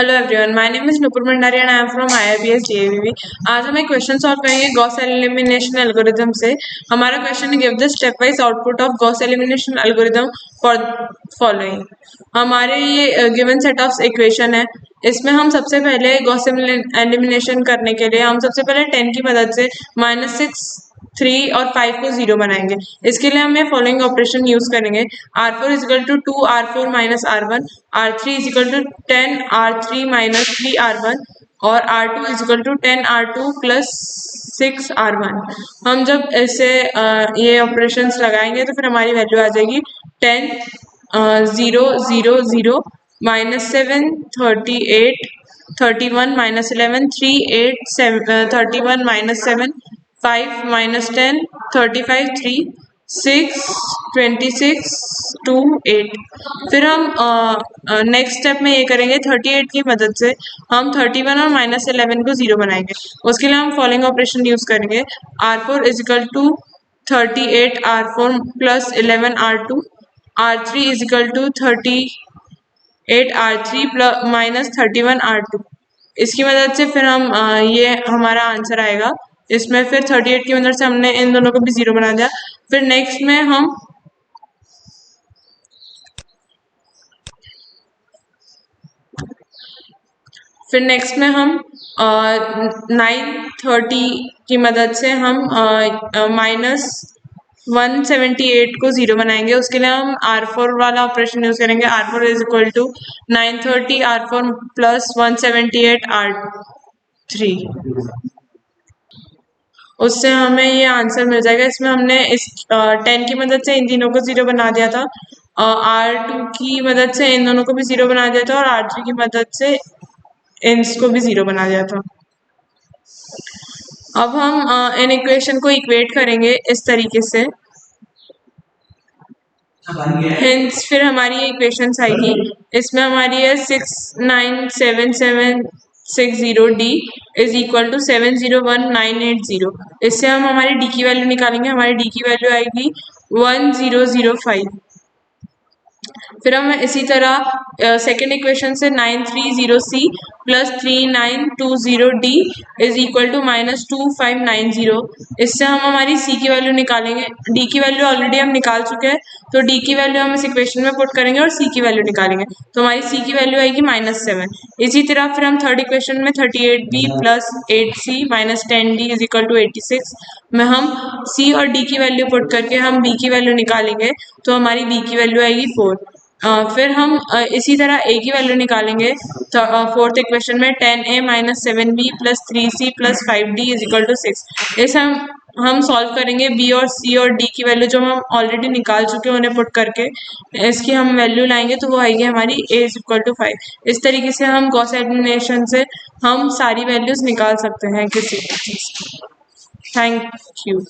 Hello everyone, my name is Nupur Bhandari and I am from IIBS DAVV। आज हम एक question solve करेंगे Gauss elimination algorithm से। हमारा क्वेश्चन है give the step wise output of Gauss elimination algorithm for following. हमारे ये given set of equation है। इसमें हम सबसे पहले गॉस एलिमिनेशन करने के लिए हम सबसे पहले 10 की मदद से -6 3 और 5 को 0 बनाएंगे। इसके लिए हम ये फॉलोइंग ऑपरेशन यूज करेंगे। R4 is equal to 2 R4 minus R1, R3 is equal to 10 R3 minus 3 R1 और R2 is equal to 10 R2 plus 6 R1। हम जब ऐसे ये ऑपरेशंस लगाएंगे तो फिर हमारी वैल्यू आ जाएगी 10 0 0 0 -7 38 31 -11 3 8 31 -7 5 -10 35 3 6 26 2 8। फिर हम नेक्स्ट स्टेप में ये करेंगे 38 की मदद से हम 31 और -11 को 0 बनाएंगे। उसके लिए हम फॉलोइंग ऑपरेशन यूज करेंगे। R4 is equal to 38 R4 plus 11 R2, R3 is equal to 38 R3 plus minus 31 R2। इसकी मदद से फिर हम ये हमारा आंसर आएगा। इसमें फिर 38 की मदद से हमने इन दोनों को भी 0 बना दिया। फिर नेक्स्ट में हम -930 की मदद से हम -178 को 0 बनाएंगे। उसके लिए हम R4 वाला ऑपरेशन यूज करेंगे। R4 is equal to 930 R4 plus 178 R3। उससे हमें ये आंसर मिल जाएगा। इसमें हमने इस 10 की मदद से इन तीनों को 0 बना दिया था, R2 की मदद से इन दोनों को भी 0 बना दिया था और R3 की मदद से इसको भी 0 बना दिया था। अब हम इन इक्वेशन को इक्वेट करेंगे इस तरीके से। हिंस फिर हमारी ये इक्वेशंस आएगी। इसमें हमारी है 697760D इज इक्वल टू 701980। इससे हम हमारी डी की वैल्यू निकालेंगे। हमारी डी की वैल्यू आएगी 1005। फिर हम इसी तरह सेकेंड इक्वेशन से 930C plus 3920D is equal to -2590। इससे हम हमारी सी की वैल्यू निकालेंगे। डी की वैल्यू ऑलरेडी हम निकाल चुके हैं, तो डी की वैल्यू हम इस इक्वेशन में पुट करेंगे और सी की वैल्यू निकालेंगे, तो हमारी सी की वैल्यू आएगी -7। इसी तरह फिर हम थर्ड इक्वेशन में 38B plus 8C minus 10D is equal to 86 में हम सी और डी की वैल्यू पुट करके हम बी की वैल्यू निकालेंगे, तो हमारी बी की वैल्यू आएगी 4। फिर हम इसी तरह ए की वैल्यू निकालेंगे। फोर्थ इक्वेशन में 10A minus 7B plus 3C plus 5D is equal to 6। इस हम सॉल्व करेंगे बी और सी और डी की वैल्यू जो हम ऑलरेडी निकाल चुके हैं उन्हें पुट करके इसकी हम वैल्यू लाएंगे, तो वो आएगी हमारी ए इज इक्वल टू 5। इस तरीके से हम गॉस एलिमिनेशन से हम सारी वैल्यूज निकाल सकते हैं किसी चीज़ की। Thank you.